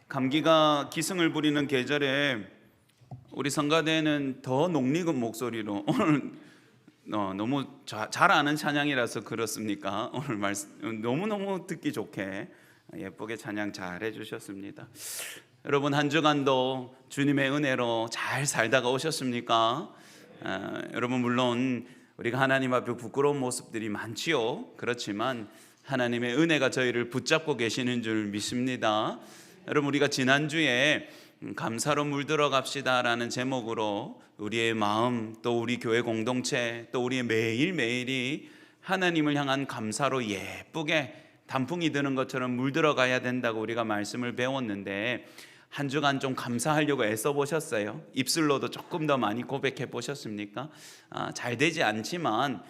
감기가 기승을 부리는 계절에 우리 성가대는 더 녹익은 목소리로 오늘 너무 잘 아는 찬양이라서 그렇습니까? 오늘 말씀 너무너무 듣기 좋게 예쁘게 찬양 잘 해주셨습니다. 여러분 한 주간도 주님의 은혜로 잘 살다가 오셨습니까? 여러분 물론 우리가 하나님 앞에 부끄러운 모습들이 많지요. 그렇지만 하나님의 은혜가 저희를 붙잡고 계시는 줄 믿습니다. 여러분 우리가 지난주에 감사로 물들어 갑시다라는 제목으로 우리의 마음 또 우리 교회 공동체 또 우리의 매일매일이 하나님을 향한 감사로 예쁘게 단풍이 드는 것처럼 물들어 가야 된다고 우리가 말씀을 배웠는데 한 주간 좀 감사하려고 애써 보셨어요? 입술로도 조금 더 많이 고백해 보셨습니까? 잘 되지 않지만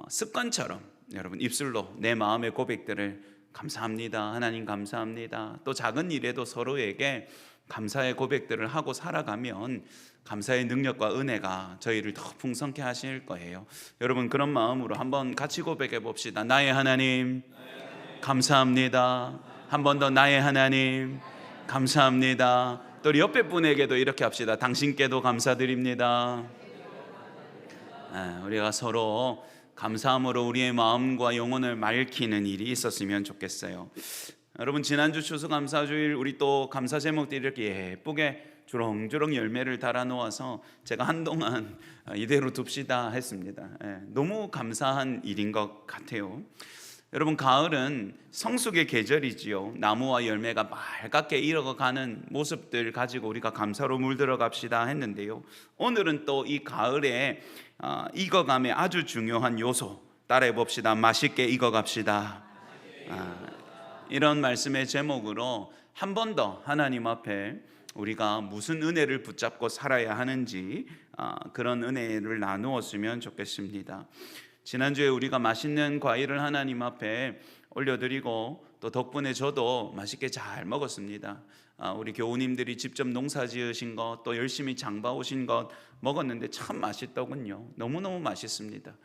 습관처럼 여러분 입술로 내 마음의 고백들을 감사합니다, 하나님 감사합니다, 또 작은 일에도 서로에게 감사의 고백들을 하고 살아가면 감사의 능력과 은혜가 저희를 더 풍성케 하실 거예요. 여러분 그런 마음으로 한번 같이 고백해 봅시다. 나의 하나님 감사합니다. 한 번 더 나의 하나님 감사합니다. 또 우리 옆에 분에게도 이렇게 합시다. 당신께도 감사드립니다. 우리가 서로 감사함으로 우리의 마음과 영혼을 맑히는 일이 있었으면 좋겠어요. 여러분 지난주 추수감사주일 우리 또 감사 제목들이 이렇게 예쁘게 주렁주렁 열매를 달아 놓아서 제가 한동안 이대로 둡시다 했습니다. 너무 감사한 일인 것 같아요. 여러분 가을은 성숙의 계절이지요. 나무와 열매가 빨갛게 익어가는 모습들 가지고 우리가 감사로 물들어 갑시다 했는데요. 오늘은 또 이 가을에 익어감의 아주 중요한 요소 따라해 봅시다. 맛있게 익어갑시다. 이런 말씀의 제목으로 한 번 더 하나님 앞에 우리가 무슨 은혜를 붙잡고 살아야 하는지 그런 은혜를 나누었으면 좋겠습니다. 지난주에 우리가 맛있는 과일을 하나님 앞에 올려드리고 또 덕분에 저도 맛있게 잘 먹었습니다. 우리 교우님들이 직접 농사 지으신 것 또 열심히 장봐 오신 것 먹었는데 참 맛있더군요. 너무너무 맛있습니다.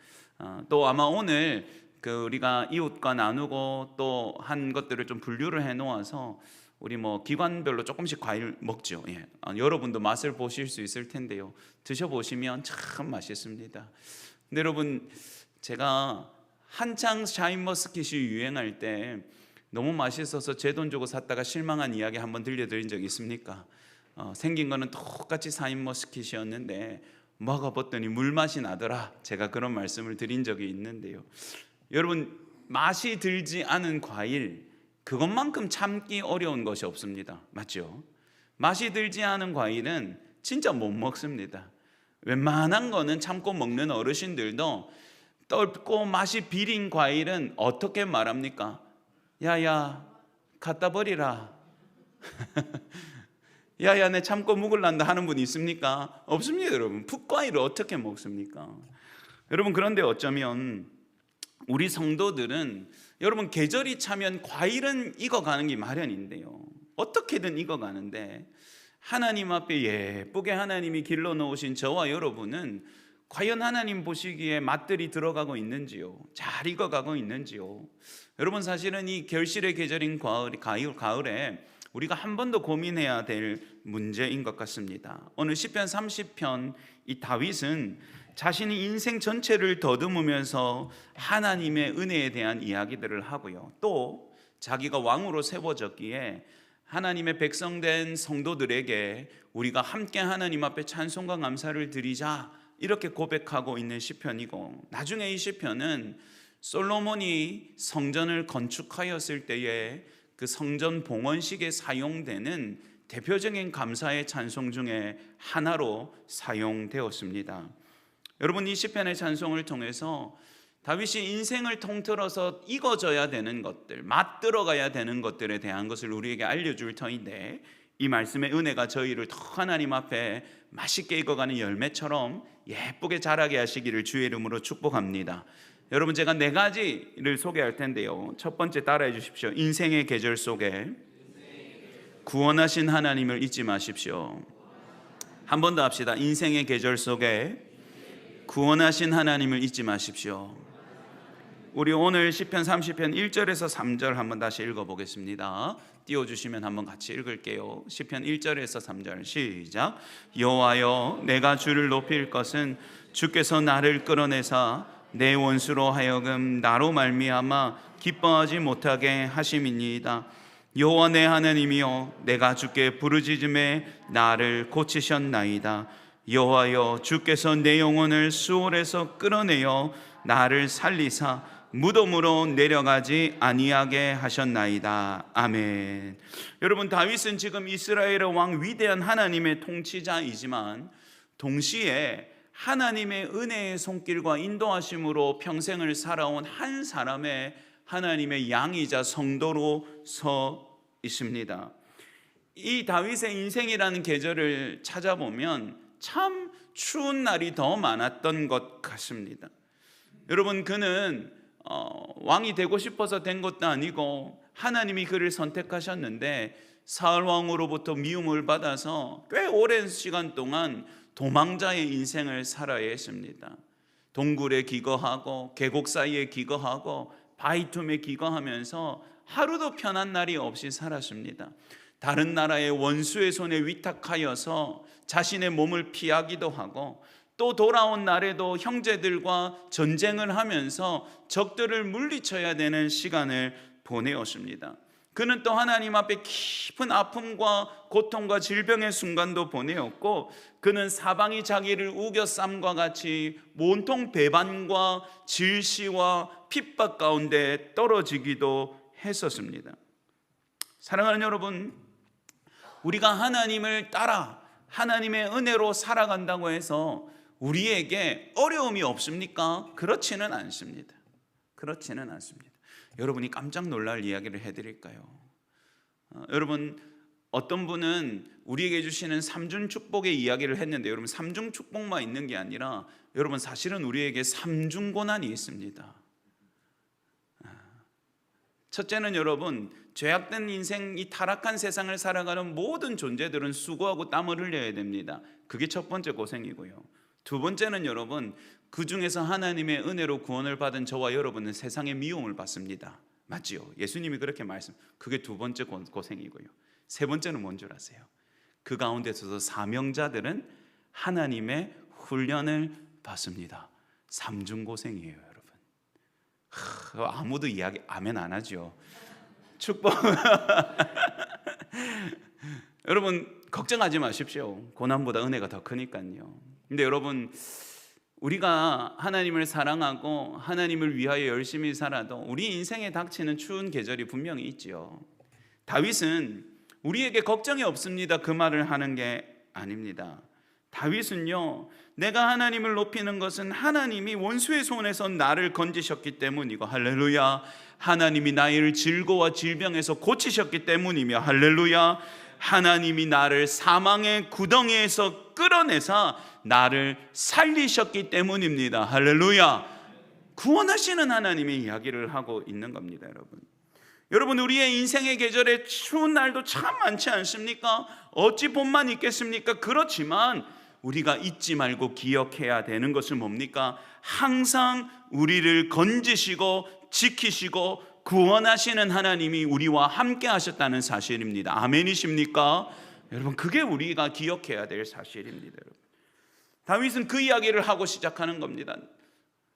또 아마 오늘 우리가 이웃과 나누고 또 한 것들을 좀 분류를 해 놓아서 우리 기관별로 조금씩 과일 먹죠. 여러분도 맛을 보실 수 있을 텐데요. 드셔보시면 참 맛있습니다. 근데 여러분 제가 한창 샤인머스킷이 유행할 때 너무 맛있어서 제 돈 주고 샀다가 실망한 이야기 한번 들려드린 적 있습니까? 생긴 거는 똑같이 샤인머스킷이었는데 먹어봤더니 물맛이 나더라. 제가 그런 말씀을 드린 적이 있는데요. 여러분 맛이 들지 않은 과일 그것만큼 참기 어려운 것이 없습니다. 맞죠? 맛이 들지 않은 과일은 진짜 못 먹습니다. 웬만한 거는 참고 먹는 어르신들도 떫고 맛이 비린 과일은 어떻게 말합니까? 야야 갖다 버리라. 야야 내 참고 먹을란다 하는 분 있습니까? 없습니다. 여러분 풋과일을 어떻게 먹습니까? 여러분 그런데 어쩌면 우리 성도들은 여러분 계절이 차면 과일은 익어가는 게 마련인데요, 어떻게든 익어가는데 하나님 앞에 예쁘게 하나님이 길러놓으신 저와 여러분은 과연 하나님 보시기에 맛들이 들어가고 있는지요? 잘 익어가고 있는지요? 여러분 사실은 이 결실의 계절인 가을에 우리가 한 번 더 고민해야 될 문제인 것 같습니다. 오늘 시편 30편 이 다윗은 자신이 인생 전체를 더듬으면서 하나님의 은혜에 대한 이야기들을 하고요, 또 자기가 왕으로 세워졌기에 하나님의 백성된 성도들에게 우리가 함께 하나님 앞에 찬송과 감사를 드리자 이렇게 고백하고 있는 시편이고, 나중에 이 시편은 솔로몬이 성전을 건축하였을 때에 그 성전 봉헌식에 사용되는 대표적인 감사의 찬송 중에 하나로 사용되었습니다. 여러분 이 시편의 찬송을 통해서 다윗이 인생을 통틀어서 익어져야 되는 것들, 맛 들어가야 되는 것들에 대한 것을 우리에게 알려줄 터인데, 이 말씀의 은혜가 저희를 더 하나님 앞에 맛있게 익어가는 열매처럼 예쁘게 자라게 하시기를 주의 이름으로 축복합니다. 여러분 제가 4가지를 소개할 텐데요, 첫 번째 따라해 주십시오. 인생의 계절 속에 구원하신 하나님을 잊지 마십시오. 한 번 더 합시다. 인생의 계절 속에 구원하신 하나님을 잊지 마십시오. 우리 오늘 시편 30편 1절에서 3절 한번 다시 읽어보겠습니다. 띄워주시면 한번 같이 읽을게요. 시편 1절에서 3절 시작. 여호와여, 내가 주를 높일 것은 주께서 나를 끌어내사 내 원수로 하여금 나로 말미암아 기뻐하지 못하게 하심이니이다. 여호와 내 하나님이여, 내가 주께 부르짖음에 나를 고치셨나이다. 여호와여, 주께서 내 영혼을 수월에서 끌어내어 나를 살리사 무덤으로 내려가지 아니하게 하셨나이다. 아멘. 여러분, 다윗은 지금 이스라엘의 왕, 위대한 하나님의 통치자이지만 동시에 하나님의 은혜의 손길과 인도하심으로 평생을 살아온 한 사람의 하나님의 양이자 성도로 서 있습니다. 이 다윗의 인생이라는 계절을 찾아보면 참 추운 날이 더 많았던 것 같습니다. 여러분, 그는 왕이 되고 싶어서 된 것도 아니고 하나님이 그를 선택하셨는데 사울 왕으로부터 미움을 받아서 꽤 오랜 시간 동안 도망자의 인생을 살아야 했습니다. 동굴에 기거하고 계곡 사이에 기거하고 바위틈에 기거하면서 하루도 편한 날이 없이 살았습니다. 다른 나라의 원수의 손에 위탁하여서 자신의 몸을 피하기도 하고 또 돌아온 날에도 형제들과 전쟁을 하면서 적들을 물리쳐야 되는 시간을 보내었습니다. 그는 또 하나님 앞에 깊은 아픔과 고통과 질병의 순간도 보내었고, 그는 사방이 자기를 우겨쌈과 같이 온통 배반과 질시와 핍박 가운데 떨어지기도 했었습니다. 사랑하는 여러분, 우리가 하나님을 따라 하나님의 은혜로 살아간다고 해서 우리에게 어려움이 없습니까? 그렇지는 않습니다. 그렇지는 않습니다. 여러분이 깜짝 놀랄 이야기를 해드릴까요? 여러분, 어떤 분은 우리에게 주시는 삼중 축복의 이야기를 했는데, 여러분, 삼중 축복만 있는 게 아니라 여러분, 사실은 우리에게 삼중 고난이 있습니다. 첫째는 여러분, 죄악된 인생, 이 타락한 세상을 살아가는 모든 존재들은 수고하고 땀을 흘려야 됩니다. 그게 첫 번째 고생이고요. 두 번째는 여러분, 그 중에서 하나님의 은혜로 구원을 받은 저와 여러분은 세상의 미움을 받습니다. 맞지요? 예수님이 그렇게 그게 두 번째 고생이고요. 세 번째는 뭔 줄 아세요? 그 가운데서도 사명자들은 하나님의 훈련을 받습니다. 삼중 고생이에요, 여러분. 아무도 이야기 아멘 안 하죠. 축복. 여러분, 걱정하지 마십시오. 고난보다 은혜가 더 크니까요. 근데 여러분, 우리가 하나님을 사랑하고 하나님을 위하여 열심히 살아도 우리 인생에 닥치는 추운 계절이 분명히 있지요. 다윗은 우리에게 걱정이 없습니다, 그 말을 하는 게 아닙니다. 다윗은요, 내가 하나님을 높이는 것은 하나님이 원수의 손에서 나를 건지셨기 때문이고, 할렐루야. 하나님이 나를 질고와 질병에서 고치셨기 때문이며, 할렐루야. 하나님이 나를 사망의 구덩이에서 끌어내사 나를 살리셨기 때문입니다. 할렐루야. 구원하시는 하나님의 이야기를 하고 있는 겁니다, 여러분. 여러분, 우리의 인생의 계절에 추운 날도 참 많지 않습니까? 어찌 봄만 있겠습니까? 그렇지만 우리가 잊지 말고 기억해야 되는 것은 뭡니까? 항상 우리를 건지시고 지키시고 구원하시는 하나님이 우리와 함께 하셨다는 사실입니다. 아멘이십니까? 여러분, 그게 우리가 기억해야 될 사실입니다. 여러분, 다윗은 그 이야기를 하고 시작하는 겁니다.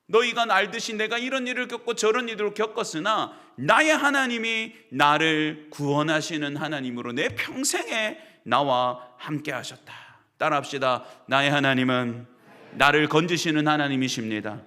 너희가 알듯이 내가 이런 일을 겪고 저런 일을 겪었으나 나의 하나님이 나를 구원하시는 하나님으로 내 평생에 나와 함께 하셨다. 따라합시다. 나의 하나님은 나를 건지시는 하나님이십니다.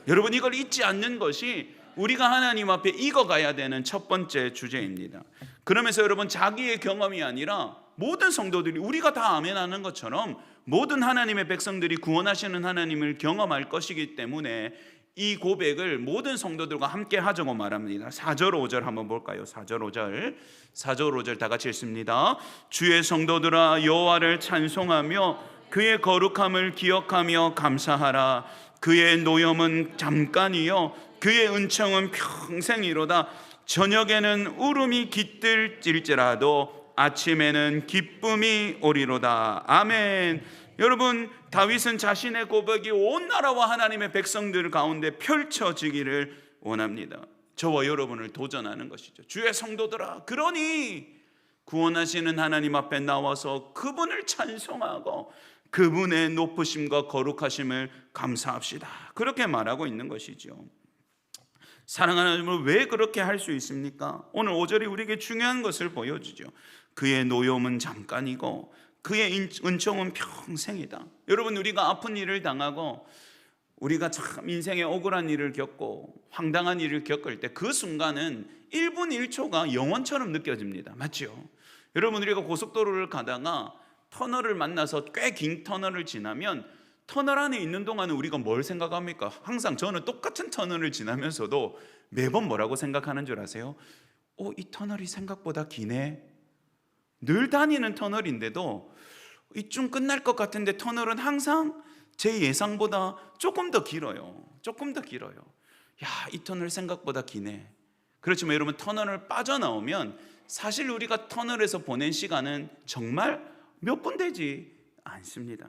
여러분, 이걸 잊지 않는 것이 우리가 하나님 앞에 익어가야 되는 첫 번째 주제입니다. 그러면서 여러분, 자기의 경험이 아니라 모든 성도들이, 우리가 다 아멘하는 것처럼 모든 하나님의 백성들이 구원하시는 하나님을 경험할 것이기 때문에 이 고백을 모든 성도들과 함께 하자고 말합니다. 4절 5절 한번 볼까요? 4절 5절 다 같이 읽습니다. 주의 성도들아, 여호와를 찬송하며 그의 거룩함을 기억하며 감사하라. 그의 노염은 잠깐이요 그의 은총은 평생이로다. 저녁에는 울음이 깃들질지라도 아침에는 기쁨이 오리로다. 아멘. 여러분, 다윗은 자신의 고백이 온 나라와 하나님의 백성들 가운데 펼쳐지기를 원합니다. 저와 여러분을 도전하는 것이죠. 주의 성도들아, 그러니 구원하시는 하나님 앞에 나와서 그분을 찬송하고 그분의 높으심과 거룩하심을 감사합시다. 그렇게 말하고 있는 것이죠. 사랑하는 하나님을 왜 그렇게 할 수 있습니까? 오늘 5절이 우리에게 중요한 것을 보여주죠. 그의 노여움은 잠깐이고 그의 은총은 평생이다. 여러분, 우리가 아픈 일을 당하고 우리가 참 인생에 억울한 일을 겪고 황당한 일을 겪을 때 그 순간은 1분 1초가 영원처럼 느껴집니다. 맞죠? 여러분, 우리가 고속도로를 가다가 터널을 만나서 꽤 긴 터널을 지나면 터널 안에 있는 동안은 우리가 뭘 생각합니까? 항상 저는 똑같은 터널을 지나면서도 매번 뭐라고 생각하는 줄 아세요? 이 터널이 생각보다 기네. 늘 다니는 터널인데도 이쯤 끝날 것 같은데 터널은 항상 제 예상보다 조금 더 길어요. 조금 더 길어요. 야, 이 터널 생각보다 기네. 그렇지만 여러분, 터널을 빠져나오면 사실 우리가 터널에서 보낸 시간은 정말 몇 분 되지 않습니다.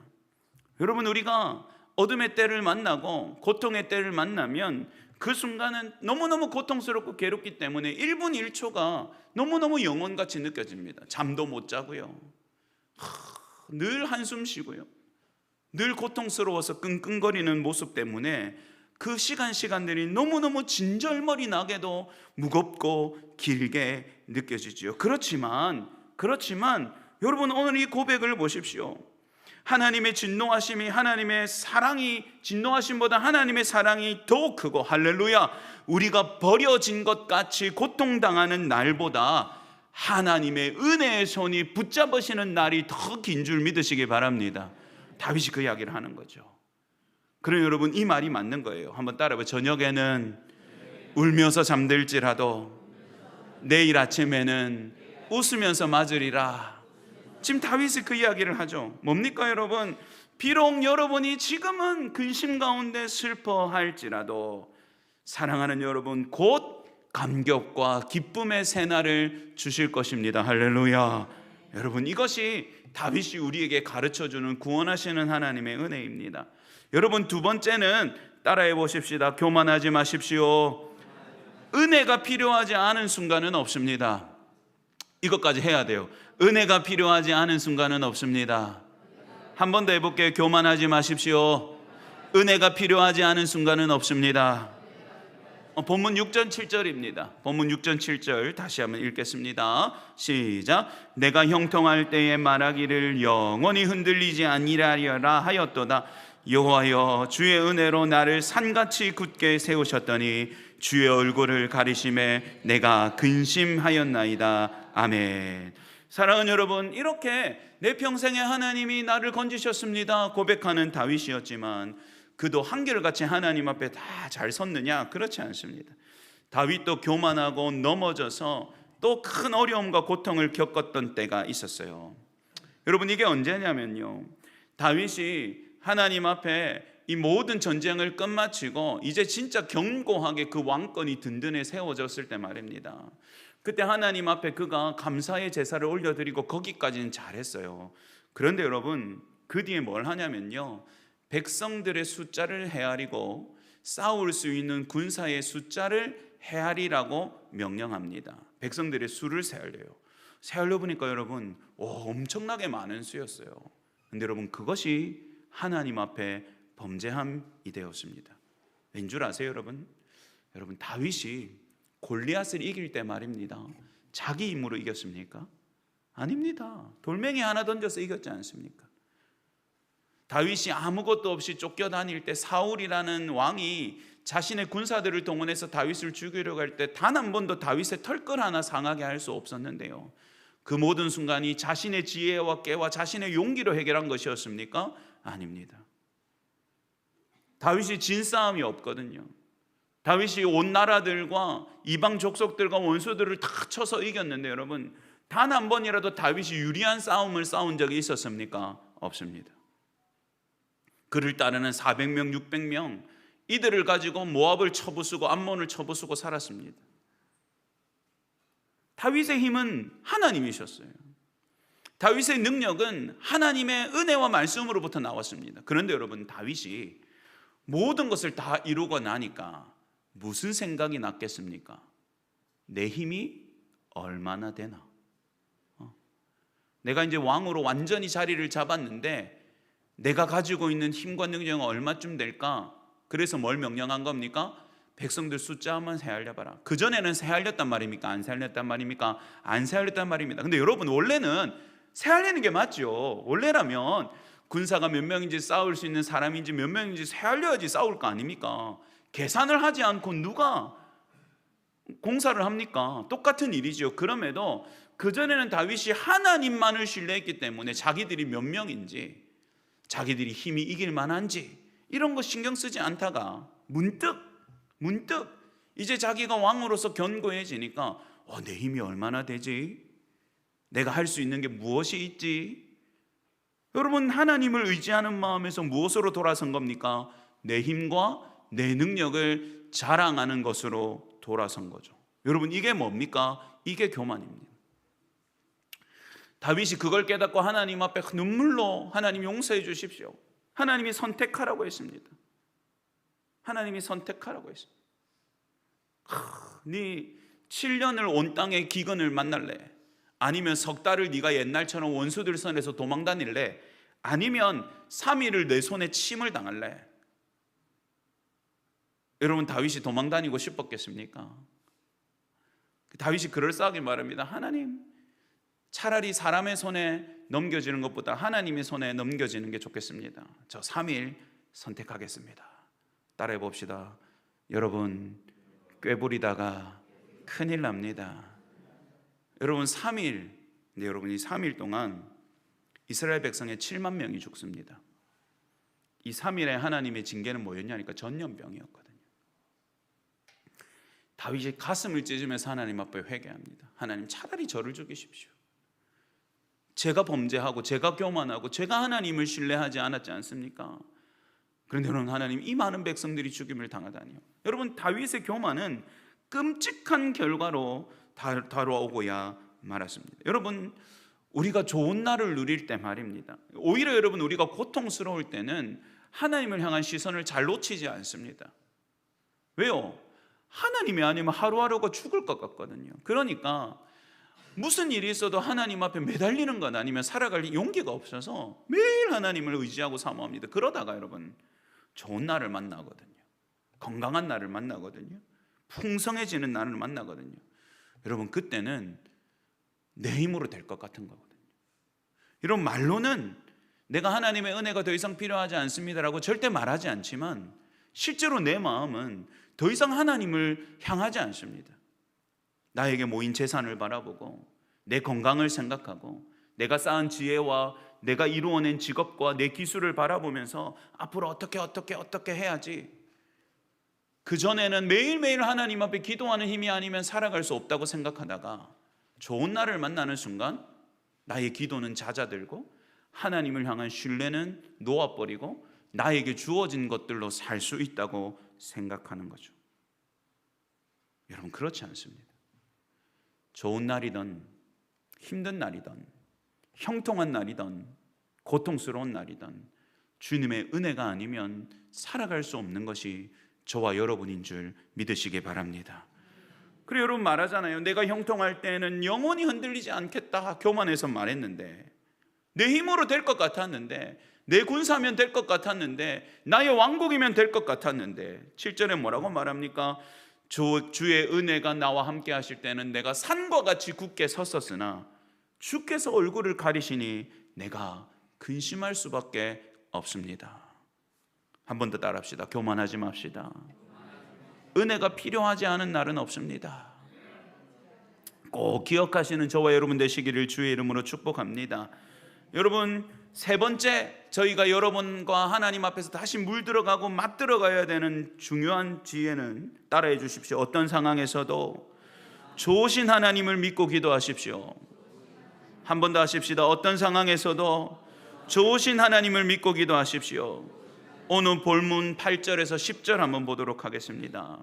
여러분, 우리가 어둠의 때를 만나고 고통의 때를 만나면 그 순간은 너무너무 고통스럽고 괴롭기 때문에 1분 1초가 너무너무 영원같이 느껴집니다. 잠도 못 자고요. 늘 한숨 쉬고요. 늘 고통스러워서 끙끙거리는 모습 때문에 그 시간들이 너무너무 진절머리 나게도 무겁고 길게 느껴지죠. 그렇지만 여러분, 오늘 이 고백을 보십시오. 하나님의 진노하심이, 하나님의 사랑이, 진노하심보다 하나님의 사랑이 더 크고, 할렐루야, 우리가 버려진 것 같이 고통당하는 날보다 하나님의 은혜의 손이 붙잡으시는 날이 더 긴 줄 믿으시기 바랍니다. 다윗이 그 이야기를 하는 거죠. 그럼 여러분, 이 말이 맞는 거예요. 한번 따라해봐요. 저녁에는 울면서 잠들지라도 내일 아침에는 웃으면서 맞으리라. 지금 다윗이 그 이야기를 하죠. 뭡니까 여러분? 비록 여러분이 지금은 근심 가운데 슬퍼할지라도 사랑하는 여러분, 곧 감격과 기쁨의 새날을 주실 것입니다. 할렐루야. 여러분, 이것이 다윗이 우리에게 가르쳐주는 구원하시는 하나님의 은혜입니다. 여러분, 두 번째는 따라해 보십시다. 교만하지 마십시오. 은혜가 필요하지 않은 순간은 없습니다. 이것까지 해야 돼요. 은혜가 필요하지 않은 순간은 없습니다. 한 번 더 해볼게요. 교만하지 마십시오. 은혜가 필요하지 않은 순간은 없습니다. 본문 6절 7절입니다. 본문 6절 7절 다시 한번 읽겠습니다. 시작. 내가 형통할 때에 말하기를 영원히 흔들리지 아니하리라 하였도다. 여호와여, 주의 은혜로 나를 산같이 굳게 세우셨더니 주의 얼굴을 가리심에 내가 근심하였나이다. 아멘. 사랑하는 여러분, 이렇게 내 평생에 하나님이 나를 건지셨습니다 고백하는 다윗이었지만 그도 한결같이 하나님 앞에 다 잘 섰느냐? 그렇지 않습니다. 다윗도 교만하고 넘어져서 또 큰 어려움과 고통을 겪었던 때가 있었어요. 여러분, 이게 언제냐면요, 다윗이 하나님 앞에 이 모든 전쟁을 끝마치고 이제 진짜 견고하게 그 왕권이 든든히 세워졌을 때 말입니다. 그때 하나님 앞에 그가 감사의 제사를 올려드리고 거기까지는 잘했어요. 그런데 여러분, 그 뒤에 뭘 하냐면요, 백성들의 숫자를 헤아리고 싸울 수 있는 군사의 숫자를 헤아리라고 명령합니다. 백성들의 수를 세알려 보니까 여러분, 엄청나게 많은 수였어요. 근데 여러분, 그것이 하나님 앞에 범죄함이 되었습니다. 왠 줄 아세요 여러분? 여러분, 다윗이 골리앗을 이길 때 말입니다, 자기 힘으로 이겼습니까? 아닙니다. 돌멩이 하나 던져서 이겼지 않습니까? 다윗이 아무것도 없이 쫓겨다닐 때 사울이라는 왕이 자신의 군사들을 동원해서 다윗을 죽이려고 할 때 단 한 번도 다윗의 털끝 하나 상하게 할 수 없었는데요, 그 모든 순간이 자신의 지혜와 깨와 자신의 용기로 해결한 것이었습니까? 아닙니다. 다윗이 진 싸움이 없거든요. 다윗이 온 나라들과 이방 족속들과 원수들을 다 쳐서 이겼는데 여러분, 단 한 번이라도 다윗이 유리한 싸움을 싸운 적이 있었습니까? 없습니다. 그를 따르는 400명 600명 이들을 가지고 모압을 쳐부수고 암몬을 쳐부수고 살았습니다. 다윗의 힘은 하나님이셨어요. 다윗의 능력은 하나님의 은혜와 말씀으로부터 나왔습니다. 그런데 여러분, 다윗이 모든 것을 다 이루고 나니까 무슨 생각이 났겠습니까? 내 힘이 얼마나 되나? 내가 이제 왕으로 완전히 자리를 잡았는데 내가 가지고 있는 힘과 능력은 얼마쯤 될까? 그래서 뭘 명령한 겁니까? 백성들 숫자 한번 세알려봐라. 그전에는 세알렸단 말입니까? 안 세알렸단 말입니까? 안 세알렸단 말입니다. 근데 여러분, 원래는 세알리는 게 맞죠. 원래라면 군사가 몇 명인지 싸울 수 있는 사람인지 몇 명인지 세알려야지 싸울 거 아닙니까? 계산을 하지 않고 누가 공사를 합니까? 똑같은 일이죠. 그럼에도 그전에는 다윗이 하나님만을 신뢰했기 때문에 자기들이 몇 명인지, 자기들이 힘이 이길 만한지 이런 거 신경 쓰지 않다가 문득 이제 자기가 왕으로서 견고해지니까 내 힘이 얼마나 되지? 내가 할 수 있는 게 무엇이 있지? 여러분, 하나님을 의지하는 마음에서 무엇으로 돌아선 겁니까? 내 힘과 내 능력을 자랑하는 것으로 돌아선 거죠. 여러분, 이게 뭡니까? 이게 교만입니다. 다윗이 그걸 깨닫고 하나님 앞에 눈물로 하나님 용서해 주십시오. 하나님이 선택하라고 했습니다. 하나님이 선택하라고 했습니다. 네 7년을 온 땅의 기근을 만날래? 아니면 석 달을 네가 옛날처럼 원수들 손에서 도망 다닐래? 아니면 3일을 내 손에 침을 당할래? 여러분, 다윗이 도망 다니고 싶었겠습니까? 다윗이 그럴싸하게 말합니다. 하나님, 차라리 사람의 손에 넘겨지는 것보다 하나님의 손에 넘겨지는 게 좋겠습니다. 저 3일 선택하겠습니다. 따라해 봅시다. 여러분, 꾀부리다가 큰일 납니다. 여러분, 3일, 근데 여러분이 3일 동안 이스라엘 백성의 7만 명이 죽습니다. 이 3일에 하나님의 징계는 뭐였냐니까 전염병이었거든요. 다윗이 가슴을 찢으면서 하나님 앞에 회개합니다. 하나님, 차라리 저를 죽이십시오. 제가 범죄하고 제가 교만하고 제가 하나님을 신뢰하지 않았지 않습니까? 그런데 여러분, 하나님, 이 많은 백성들이 죽임을 당하다니요. 여러분, 다윗의 교만은 끔찍한 결과로 다뤄오고야 말았습니다. 여러분, 우리가 좋은 날을 누릴 때 말입니다. 오히려 여러분, 우리가 고통스러울 때는 하나님을 향한 시선을 잘 놓치지 않습니다. 왜요? 하나님이 아니면 하루하루가 죽을 것 같거든요. 그러니까 무슨 일이 있어도 하나님 앞에 매달리는 것 아니면 살아갈 용기가 없어서 매일 하나님을 의지하고 사모합니다. 그러다가 여러분, 좋은 날을 만나거든요. 건강한 날을 만나거든요. 풍성해지는 날을 만나거든요. 여러분, 그때는 내 힘으로 될 것 같은 거거든요. 이런 말로는 내가 하나님의 은혜가 더 이상 필요하지 않습니다라고 절대 말하지 않지만 실제로 내 마음은 더 이상 하나님을 향하지 않습니다. 나에게 모인 재산을 바라보고 내 건강을 생각하고 내가 쌓은 지혜와 내가 이루어낸 직업과 내 기술을 바라보면서 앞으로 어떻게 해야지. 그전에는 매일매일 하나님 앞에 기도하는 힘이 아니면 살아갈 수 없다고 생각하다가 좋은 날을 만나는 순간 나의 기도는 잦아들고 하나님을 향한 신뢰는 놓아버리고 나에게 주어진 것들로 살 수 있다고 생각하는 거죠. 여러분, 그렇지 않습니다. 좋은 날이든 힘든 날이든 형통한 날이든 고통스러운 날이든 주님의 은혜가 아니면 살아갈 수 없는 것이 저와 여러분인 줄 믿으시기 바랍니다. 그리고 여러분 말하잖아요. 내가 형통할 때는 영원히 흔들리지 않겠다 교만해서 말했는데, 내 힘으로 될 것 같았는데, 내 군사면 될 것 같았는데, 나의 왕국이면 될 것 같았는데 7절에 뭐라고 말합니까? 주의 은혜가 나와 함께 하실 때는 내가 산과 같이 굳게 섰었으나 주께서 얼굴을 가리시니 내가 근심할 수밖에 없습니다. 한 번 더 따라합시다. 교만하지 맙시다. 은혜가 필요하지 않은 날은 없습니다. 꼭 기억하시는 저와 여러분 되시기를 주의 이름으로 축복합니다. 여러분, 세 번째, 저희가 여러분과 하나님 앞에서 다시 물들어가고 맞들어가야 되는 중요한 지혜는 따라해 주십시오. 어떤 상황에서도 좋으신 하나님을 믿고 기도하십시오. 한 번 더 하십시다. 어떤 상황에서도 좋으신 하나님을 믿고 기도하십시오. 오늘 본문 8절에서 10절 한번 보도록 하겠습니다.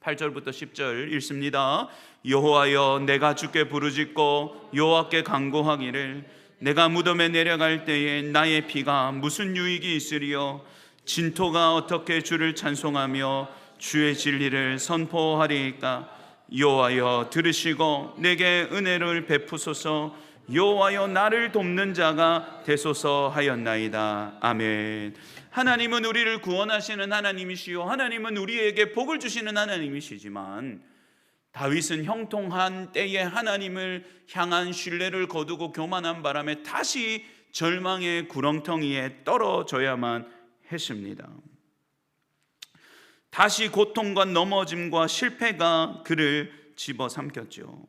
8절부터 10절 읽습니다. 여호와여, 내가 주께 부르짖고 여호와께 간구하기를 내가 무덤에 내려갈 때에 나의 피가 무슨 유익이 있으리요? 진토가 어떻게 주를 찬송하며 주의 진리를 선포하리이까. 여호와여 들으시고 내게 은혜를 베푸소서. 여호와여 나를 돕는 자가 되소서 하였나이다. 아멘. 하나님은 우리를 구원하시는 하나님이시요 하나님은 우리에게 복을 주시는 하나님이시지만, 다윗은 형통한 때에 하나님을 향한 신뢰를 거두고 교만한 바람에 다시 절망의 구렁텅이에 떨어져야만 했습니다. 다시 고통과 넘어짐과 실패가 그를 집어삼켰죠.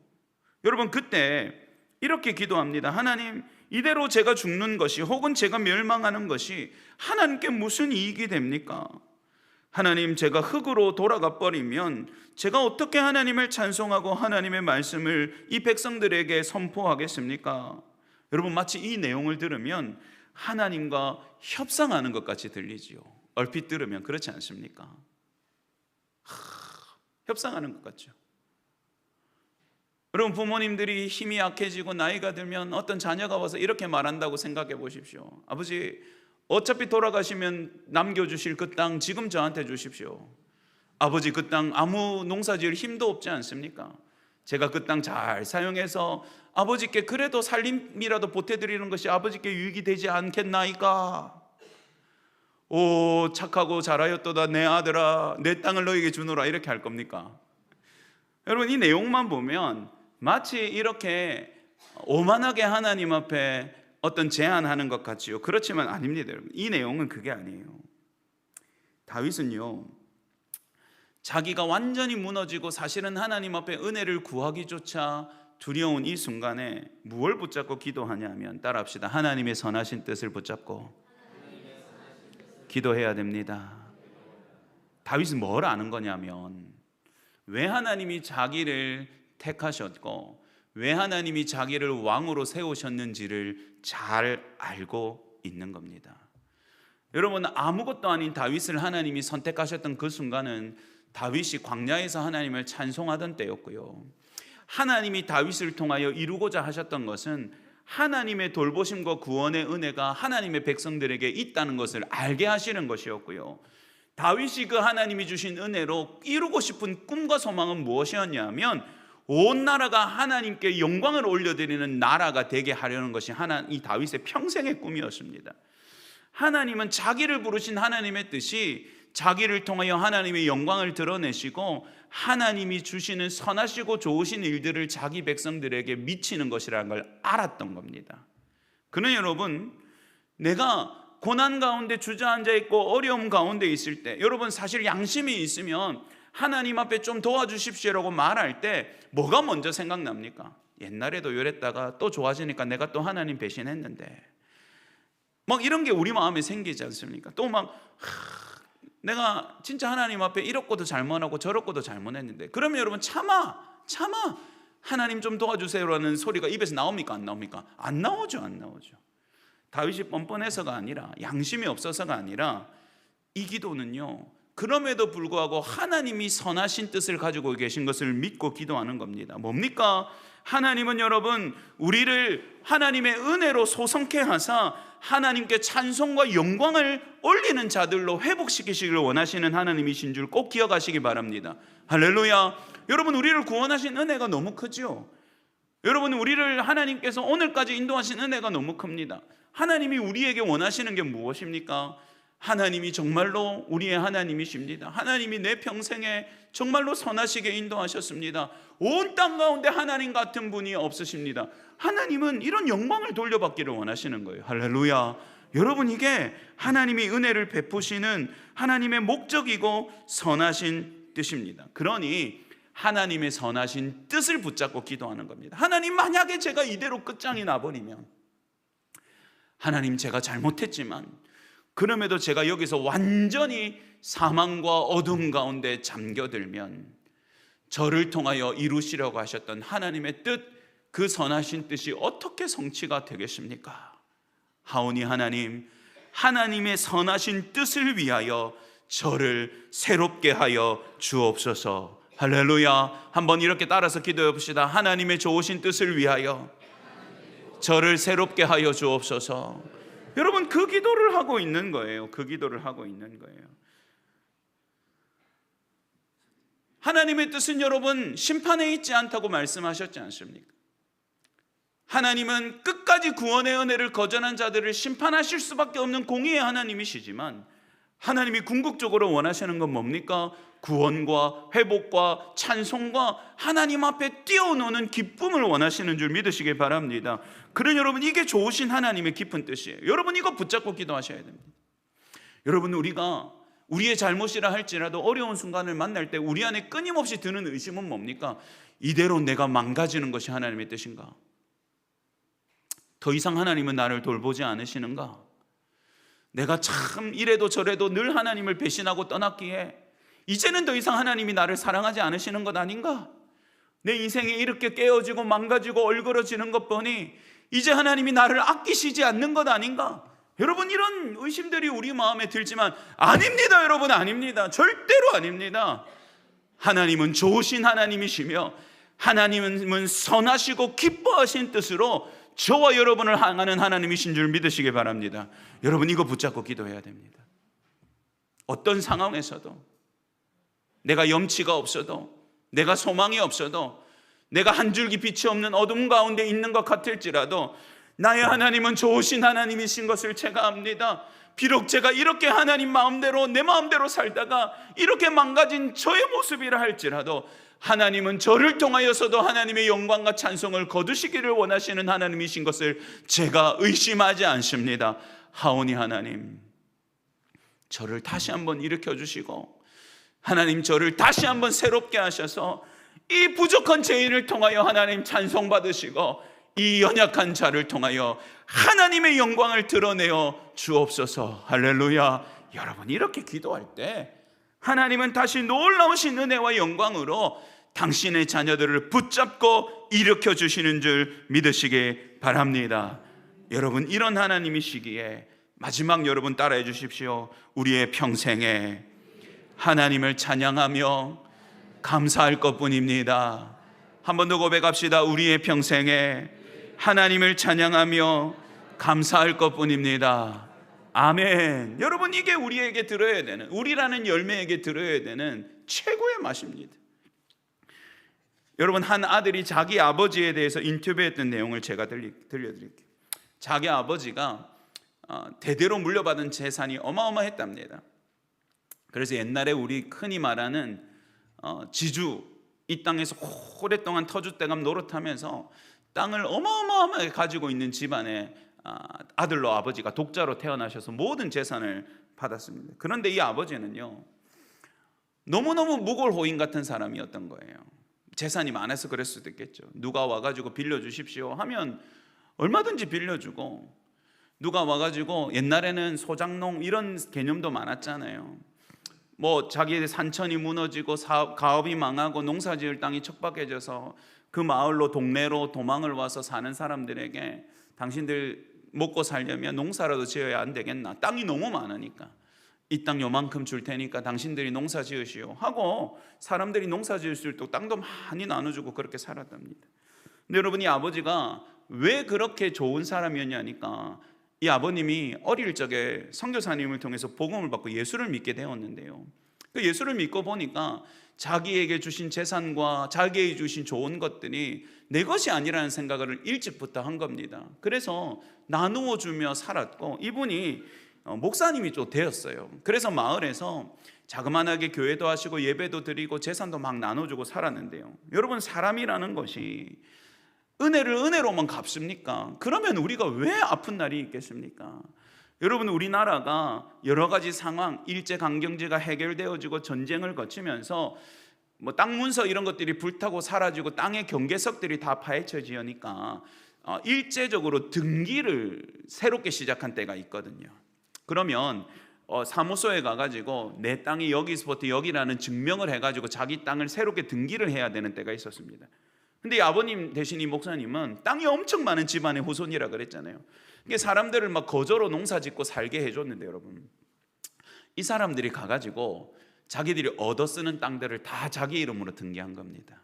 여러분, 그때 이렇게 기도합니다. 하나님, 이대로 제가 죽는 것이 혹은 제가 멸망하는 것이 하나님께 무슨 이익이 됩니까? 하나님, 제가 흙으로 돌아가 버리면 제가 어떻게 하나님을 찬송하고 하나님의 말씀을 이 백성들에게 선포하겠습니까? 여러분, 마치 이 내용을 들으면 하나님과 협상하는 것 같이 들리지요. 얼핏 들으면 그렇지 않습니까? 협상하는 것 같죠. 여러분, 부모님들이 힘이 약해지고 나이가 들면 어떤 자녀가 와서 이렇게 말한다고 생각해 보십시오. 아버지, 어차피 돌아가시면 남겨주실 그 땅 지금 저한테 주십시오. 아버지, 그 땅 아무 농사 지을 힘도 없지 않습니까? 제가 그 땅 잘 사용해서 아버지께 그래도 살림이라도 보태드리는 것이 아버지께 유익이 되지 않겠나이까? 오, 착하고 잘하였도다 내 아들아, 내 땅을 너에게 주노라, 이렇게 할 겁니까? 여러분, 이 내용만 보면 마치 이렇게 오만하게 하나님 앞에 어떤 제안하는 것 같지요. 그렇지만 아닙니다. 여러분, 이 내용은 그게 아니에요. 다윗은요, 자기가 완전히 무너지고 사실은 하나님 앞에 은혜를 구하기조차 두려운 이 순간에 무엇을 붙잡고 기도하냐면, 따라합시다. 하나님의 선하신 뜻을 붙잡고 기도해야 됩니다. 다윗은 뭘 아는 거냐면, 왜 하나님이 자기를 택하셨고 왜 하나님이 자기를 왕으로 세우셨는지를 잘 알고 있는 겁니다. 여러분, 아무것도 아닌 다윗을 하나님이 선택하셨던 그 순간은 다윗이 광야에서 하나님을 찬송하던 때였고요, 하나님이 다윗을 통하여 이루고자 하셨던 것은 하나님의 돌보심과 구원의 은혜가 하나님의 백성들에게 있다는 것을 알게 하시는 것이었고요, 다윗이 그 하나님이 주신 은혜로 이루고 싶은 꿈과 소망은 무엇이었냐면 온 나라가 하나님께 영광을 올려드리는 나라가 되게 하려는 것이 이 다윗의 평생의 꿈이었습니다. 하나님은 자기를 부르신 하나님의 뜻이 자기를 통하여 하나님의 영광을 드러내시고 하나님이 주시는 선하시고 좋으신 일들을 자기 백성들에게 미치는 것이라는 걸 알았던 겁니다. 그는 여러분, 내가 고난 가운데 주저앉아 있고 어려움 가운데 있을 때, 여러분 사실 양심이 있으면 하나님 앞에 좀 도와주십시오라고 말할 때 뭐가 먼저 생각납니까? 옛날에도 이랬다가 또 좋아지니까 내가 또 하나님 배신했는데, 막 이런 게 우리 마음에 생기지 않습니까? 또 막 내가 진짜 하나님 앞에 이렇고도 잘못하고 저렇고도 잘못했는데, 그러면 여러분 참아 하나님 좀 도와주세요라는 소리가 입에서 나옵니까? 안 나옵니까? 안 나오죠. 다윗이 뻔뻔해서가 아니라, 양심이 없어서가 아니라, 이 기도는요, 그럼에도 불구하고 하나님이 선하신 뜻을 가지고 계신 것을 믿고 기도하는 겁니다. 뭡니까? 하나님은 여러분, 우리를 하나님의 은혜로 소성케 하사 하나님께 찬송과 영광을 올리는 자들로 회복시키시기를 원하시는 하나님이신 줄 꼭 기억하시기 바랍니다. 할렐루야. 여러분, 우리를 구원하신 은혜가 너무 크죠. 여러분, 우리를 하나님께서 오늘까지 인도하신 은혜가 너무 큽니다. 하나님이 우리에게 원하시는 게 무엇입니까? 하나님이 정말로 우리의 하나님이십니다. 하나님이 내 평생에 정말로 선하시게 인도하셨습니다. 온 땅 가운데 하나님 같은 분이 없으십니다. 하나님은 이런 영광을 돌려받기를 원하시는 거예요. 할렐루야. 여러분, 이게 하나님이 은혜를 베푸시는 하나님의 목적이고 선하신 뜻입니다. 그러니 하나님의 선하신 뜻을 붙잡고 기도하는 겁니다. 하나님, 만약에 제가 이대로 끝장이 나버리면, 하나님, 제가 잘못했지만 그럼에도 제가 여기서 완전히 사망과 어둠 가운데 잠겨들면 저를 통하여 이루시려고 하셨던 하나님의 뜻, 그 선하신 뜻이 어떻게 성취가 되겠습니까? 하오니 하나님, 하나님의 선하신 뜻을 위하여 저를 새롭게 하여 주옵소서. 할렐루야. 한번 이렇게 따라서 기도해 봅시다. 하나님의 좋으신 뜻을 위하여 저를 새롭게 하여 주옵소서. 여러분, 그 기도를 하고 있는 거예요. 그 기도를 하고 있는 거예요. 하나님의 뜻은 여러분 심판에 있지 않다고 말씀하셨지 않습니까? 하나님은 끝까지 구원의 은혜를 거절한 자들을 심판하실 수밖에 없는 공의의 하나님이시지만 하나님이 궁극적으로 원하시는 건 뭡니까? 구원과 회복과 찬송과 하나님 앞에 뛰어노는 기쁨을 원하시는 줄 믿으시길 바랍니다. 그런 여러분, 이게 좋으신 하나님의 깊은 뜻이에요. 여러분, 이거 붙잡고 기도하셔야 됩니다. 여러분, 우리가 우리의 잘못이라 할지라도 어려운 순간을 만날 때 우리 안에 끊임없이 드는 의심은 뭡니까? 이대로 내가 망가지는 것이 하나님의 뜻인가? 더 이상 하나님은 나를 돌보지 않으시는가? 내가 참 이래도 저래도 늘 하나님을 배신하고 떠났기에 이제는 더 이상 하나님이 나를 사랑하지 않으시는 것 아닌가? 내 인생이 이렇게 깨어지고 망가지고 얼그러지는 것 보니 이제 하나님이 나를 아끼시지 않는 것 아닌가? 여러분, 이런 의심들이 우리 마음에 들지만 아닙니다. 여러분, 아닙니다. 절대로 아닙니다. 하나님은 좋으신 하나님이시며 하나님은 선하시고 기뻐하신 뜻으로 저와 여러분을 향하는 하나님이신 줄 믿으시기 바랍니다. 여러분, 이거 붙잡고 기도해야 됩니다. 어떤 상황에서도 내가 염치가 없어도, 내가 소망이 없어도, 내가 한 줄기 빛이 없는 어둠 가운데 있는 것 같을지라도 나의 하나님은 좋으신 하나님이신 것을 제가 압니다. 비록 제가 이렇게 하나님 마음대로 내 마음대로 살다가 이렇게 망가진 저의 모습이라 할지라도 하나님은 저를 통하여서도 하나님의 영광과 찬송을 거두시기를 원하시는 하나님이신 것을 제가 의심하지 않습니다. 하오니 하나님, 저를 다시 한번 일으켜 주시고 하나님, 저를 다시 한번 새롭게 하셔서 이 부족한 죄인을 통하여 하나님 찬송 받으시고 이 연약한 자를 통하여 하나님의 영광을 드러내어 주옵소서. 할렐루야. 여러분, 이렇게 기도할 때 하나님은 다시 놀라우신 은혜와 영광으로 당신의 자녀들을 붙잡고 일으켜 주시는 줄 믿으시기 바랍니다. 여러분, 이런 하나님이시기에 마지막 여러분 따라해 주십시오. 우리의 평생에 하나님을 찬양하며 감사할 것뿐입니다. 한 번 더 고백합시다. 우리의 평생에 하나님을 찬양하며 감사할 것뿐입니다. 아멘. 여러분, 이게 우리에게 들어야 되는, 우리라는 열매에게 들어야 되는 최고의 맛입니다. 여러분, 한 아들이 자기 아버지에 대해서 인터뷰했던 내용을 제가 들려드릴게요. 자기 아버지가 대대로 물려받은 재산이 어마어마했답니다. 그래서 옛날에 우리 흔히 말하는 지주, 이 땅에서 오랫동안 터줏대감 노릇하면서 땅을 어마어마하게 가지고 있는 집안의 아들로 아버지가 독자로 태어나셔서 모든 재산을 받았습니다. 그런데 이 아버지는요, 너무너무 무골호인 같은 사람이었던 거예요. 재산이 많아서 그럴 수도 있겠죠. 누가 와가지고 빌려주십시오 하면 얼마든지 빌려주고, 누가 와가지고, 옛날에는 소장농 이런 개념도 많았잖아요. 뭐 자기의 산천이 무너지고 가업이 망하고 농사지을 땅이 척박해져서 그 마을로 동네로 도망을 와서 사는 사람들에게 당신들 먹고 살려면 농사라도 지어야 안 되겠나, 땅이 너무 많으니까 이 땅 요만큼 줄 테니까 당신들이 농사 지으시오 하고 사람들이 농사 지을 수 있도록 땅도 많이 나눠주고 그렇게 살았답니다. 근데 여러분, 이 아버지가 왜 그렇게 좋은 사람이었냐니까, 이 아버님이 어릴 적에 선교사님을 통해서 복음을 받고 예수를 믿게 되었는데요, 그 예수를 믿고 보니까 자기에게 주신 재산과 자기에게 주신 좋은 것들이 내 것이 아니라는 생각을 일찍부터 한 겁니다. 그래서 나누어 주며 살았고, 이분이 목사님이 좀 되었어요. 그래서 마을에서 자그마하게 교회도 하시고 예배도 드리고 재산도 막 나눠주고 살았는데요, 여러분, 사람이라는 것이 은혜를 은혜로만 갚습니까? 그러면 우리가 왜 아픈 날이 있겠습니까? 여러분, 우리나라가 여러 가지 상황, 일제강점기가 해결되어지고 전쟁을 거치면서 뭐 땅 문서 이런 것들이 불타고 사라지고 땅의 경계석들이 다 파헤쳐지니까 일제적으로 등기를 새롭게 시작한 때가 있거든요. 그러면 사무소에 가가지고 내 땅이 여기서부터 여기라는 증명을 해가지고 자기 땅을 새롭게 등기를 해야 되는 때가 있었습니다. 근데 이 아버님 대신 이 목사님은 땅이 엄청 많은 집안의 후손이라 그랬잖아요. 이게 사람들을 막 거저로 농사 짓고 살게 해줬는데, 여러분, 이 사람들이 가가지고 자기들이 얻어 쓰는 땅들을 다 자기 이름으로 등기한 겁니다.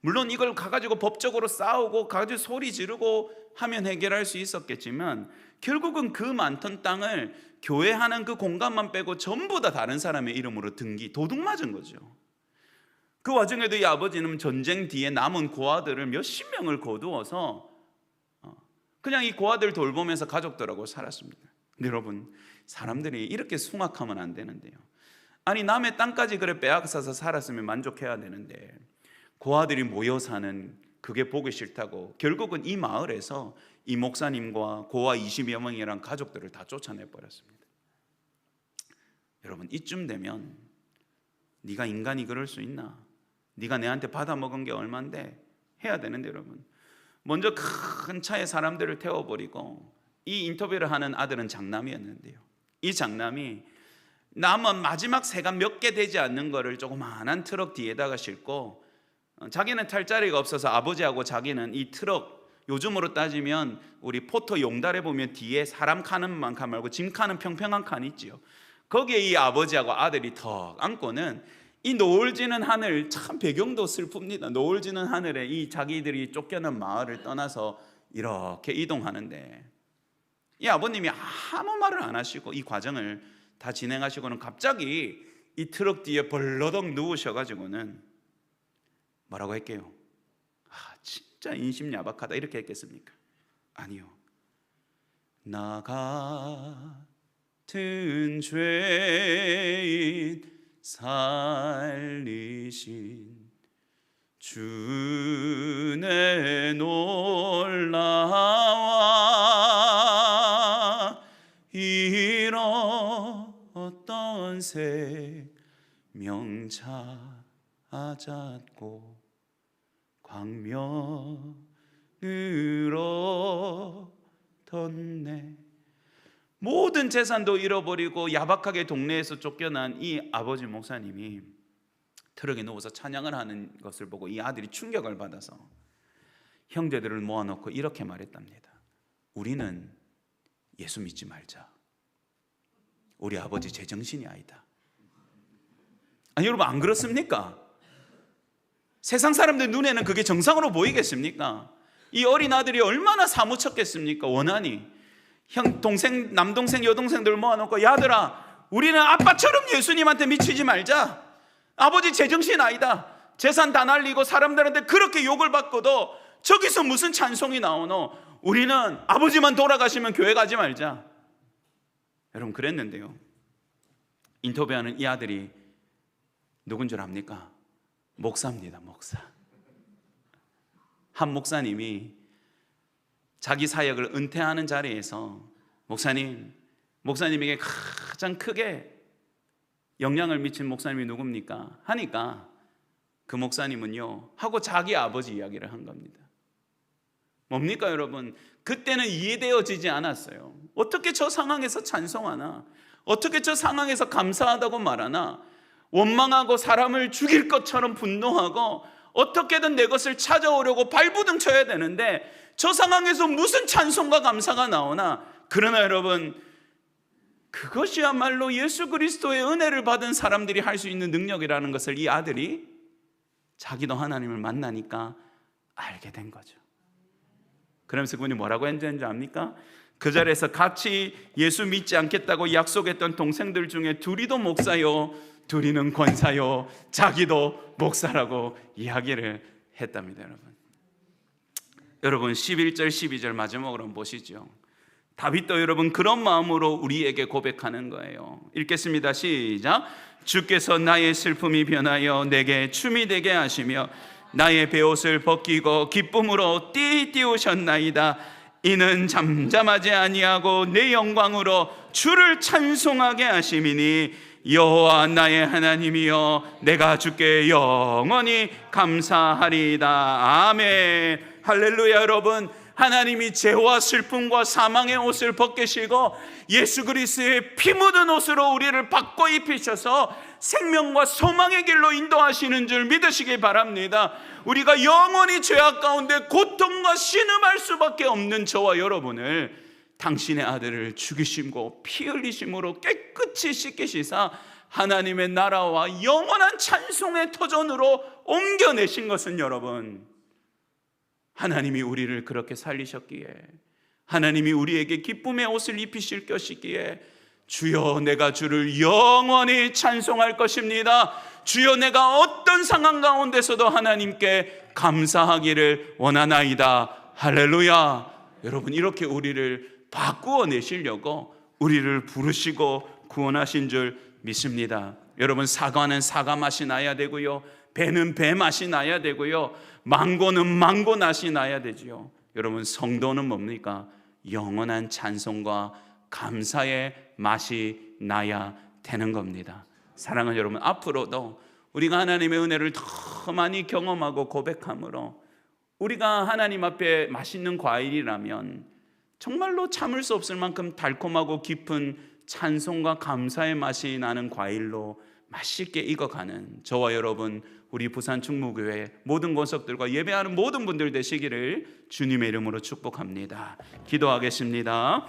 물론 이걸 가가지고 법적으로 싸우고 가가지고 소리 지르고 하면 해결할 수 있었겠지만, 결국은 그 많던 땅을 교회 하는 그 공간만 빼고 전부 다 다른 사람의 이름으로 등기, 도둑 맞은 거죠. 그 와중에도 이 아버지는 전쟁 뒤에 남은 고아들을 몇십 명을 거두어서 그냥 이 고아들 돌보면서 가족들하고 살았습니다. 근데 여러분, 사람들이 이렇게 숭악하면 안 되는데요. 아니, 남의 땅까지 그래 빼앗아서 살았으면 만족해야 되는데 고아들이 모여 사는 그게 보기 싫다고 결국은 이 마을에서 이 목사님과 고아 20여 명이랑 가족들을 다 쫓아내버렸습니다. 여러분, 이쯤 되면 네가 인간이 그럴 수 있나? 네가 내한테 받아먹은 게 얼만데? 해야 되는데 여러분, 먼저 큰 차에 사람들을 태워버리고, 이 인터뷰를 하는 아들은 장남이었는데요, 이 장남이 남은 마지막 새가 몇 개 되지 않는 거를 조그마한 트럭 뒤에다가 싣고, 자기는 탈 자리가 없어서 아버지하고 자기는 이 트럭, 요즘으로 따지면 우리 포터 용달에 보면 뒤에 사람 카는 칸 말고 짐 카는 평평한 칸 있지요. 거기에 이 아버지하고 아들이 턱 안고는 이 노을 지는 하늘, 참 배경도 슬픕니다. 노을 지는 하늘에 이 자기들이 쫓겨난 마을을 떠나서 이렇게 이동하는데, 이 아버님이 아무 말을 안 하시고 이 과정을 다 진행하시고는 갑자기 이 트럭 뒤에 벌러덩 누우셔가지고는 뭐라고 할게요? 진짜 인심 야박하다 이렇게 했겠습니까? 아니요. 나 같은 죄인 살리신 주의 놀라와 이뤘던 생명 찾았고 광명으로 덧내. 모든 재산도 잃어버리고 야박하게 동네에서 쫓겨난 이 아버지 목사님이 트럭에 누워서 찬양을 하는 것을 보고 이 아들이 충격을 받아서 형제들을 모아놓고 이렇게 말했답니다. 우리는 예수 믿지 말자. 우리 아버지 제정신이 아니다. 아니, 여러분, 안 그렇습니까? 세상 사람들 눈에는 그게 정상으로 보이겠습니까? 이 어린 아들이 얼마나 사무쳤겠습니까? 원한이 형, 동생, 남동생, 여동생들 모아놓고, 야들아, 우리는 아빠처럼 예수님한테 미치지 말자. 아버지 제정신 아니다. 재산 다 날리고 사람들한테 그렇게 욕을 받고도 저기서 무슨 찬송이 나오노? 우리는 아버지만 돌아가시면 교회 가지 말자. 여러분, 그랬는데요, 인터뷰하는 이 아들이 누군 줄 압니까? 목사입니다. 목사. 한 목사님이 자기 사역을 은퇴하는 자리에서 목사님에게 가장 크게 영향을 미친 목사님이 누굽니까? 하니까 그 목사님은요 하고 자기 아버지 이야기를 한 겁니다. 뭡니까 여러분? 그때는 이해되어지지 않았어요. 어떻게 저 상황에서 찬송하나? 어떻게 저 상황에서 감사하다고 말하나? 원망하고 사람을 죽일 것처럼 분노하고 어떻게든 내 것을 찾아오려고 발부둥 쳐야 되는데 저 상황에서 무슨 찬송과 감사가 나오나? 그러나 여러분, 그것이야말로 예수 그리스도의 은혜를 받은 사람들이 할 수 있는 능력이라는 것을 이 아들이 자기도 하나님을 만나니까 알게 된 거죠. 그러면서 그분이 뭐라고 했는지 압니까? 그 자리에서 같이 예수 믿지 않겠다고 약속했던 동생들 중에 둘이도 목사요, 둘이는 권사요, 자기도 목사라고 이야기를 했답니다. 여러분 11절 12절 마지막으로 한번 보시죠. 다윗도 여러분 그런 마음으로 우리에게 고백하는 거예요. 읽겠습니다. 시작. 주께서 나의 슬픔이 변하여 내게 춤이 되게 하시며 나의 베옷을 벗기고 기쁨으로 띠띠우셨나이다. 이는 잠잠하지 아니하고 내 영광으로 주를 찬송하게 하심이니 여호와 나의 하나님이여 내가 주께 영원히 감사하리이다. 아멘. 할렐루야. 여러분, 하나님이 죄와 슬픔과 사망의 옷을 벗기시고 예수 그리스도의 피 묻은 옷으로 우리를 바꿔 입히셔서 생명과 소망의 길로 인도하시는 줄 믿으시기 바랍니다. 우리가 영원히 죄악 가운데 고통과 신음할 수밖에 없는 저와 여러분을 당신의 아들을 죽이심고 피 흘리심으로 깨끗이 씻기시사 하나님의 나라와 영원한 찬송의 터전으로 옮겨내신 것은 여러분, 하나님이 우리를 그렇게 살리셨기에, 하나님이 우리에게 기쁨의 옷을 입히실 것이기에 주여 내가 주를 영원히 찬송할 것입니다. 주여 내가 어떤 상황 가운데서도 하나님께 감사하기를 원하나이다. 할렐루야. 여러분 이렇게 우리를 바꾸어 내시려고 우리를 부르시고 구원하신 줄 믿습니다. 여러분 사과는 사과 맛이 나야 되고요, 배는 배 맛이 나야 되고요, 망고는 망고 맛이 나야 되지요. 여러분 성도는 뭡니까? 영원한 찬송과 감사의 맛이 나야 되는 겁니다. 사랑하는 여러분, 앞으로도 우리가 하나님의 은혜를 더 많이 경험하고 고백함으로 우리가 하나님 앞에 맛있는 과일이라면 정말로 참을 수 없을 만큼 달콤하고 깊은 찬송과 감사의 맛이 나는 과일로 맛있게 익어가는 저와 여러분, 우리 부산 충무교회 모든 권속들과 예배하는 모든 분들 되시기를 주님의 이름으로 축복합니다. 기도하겠습니다.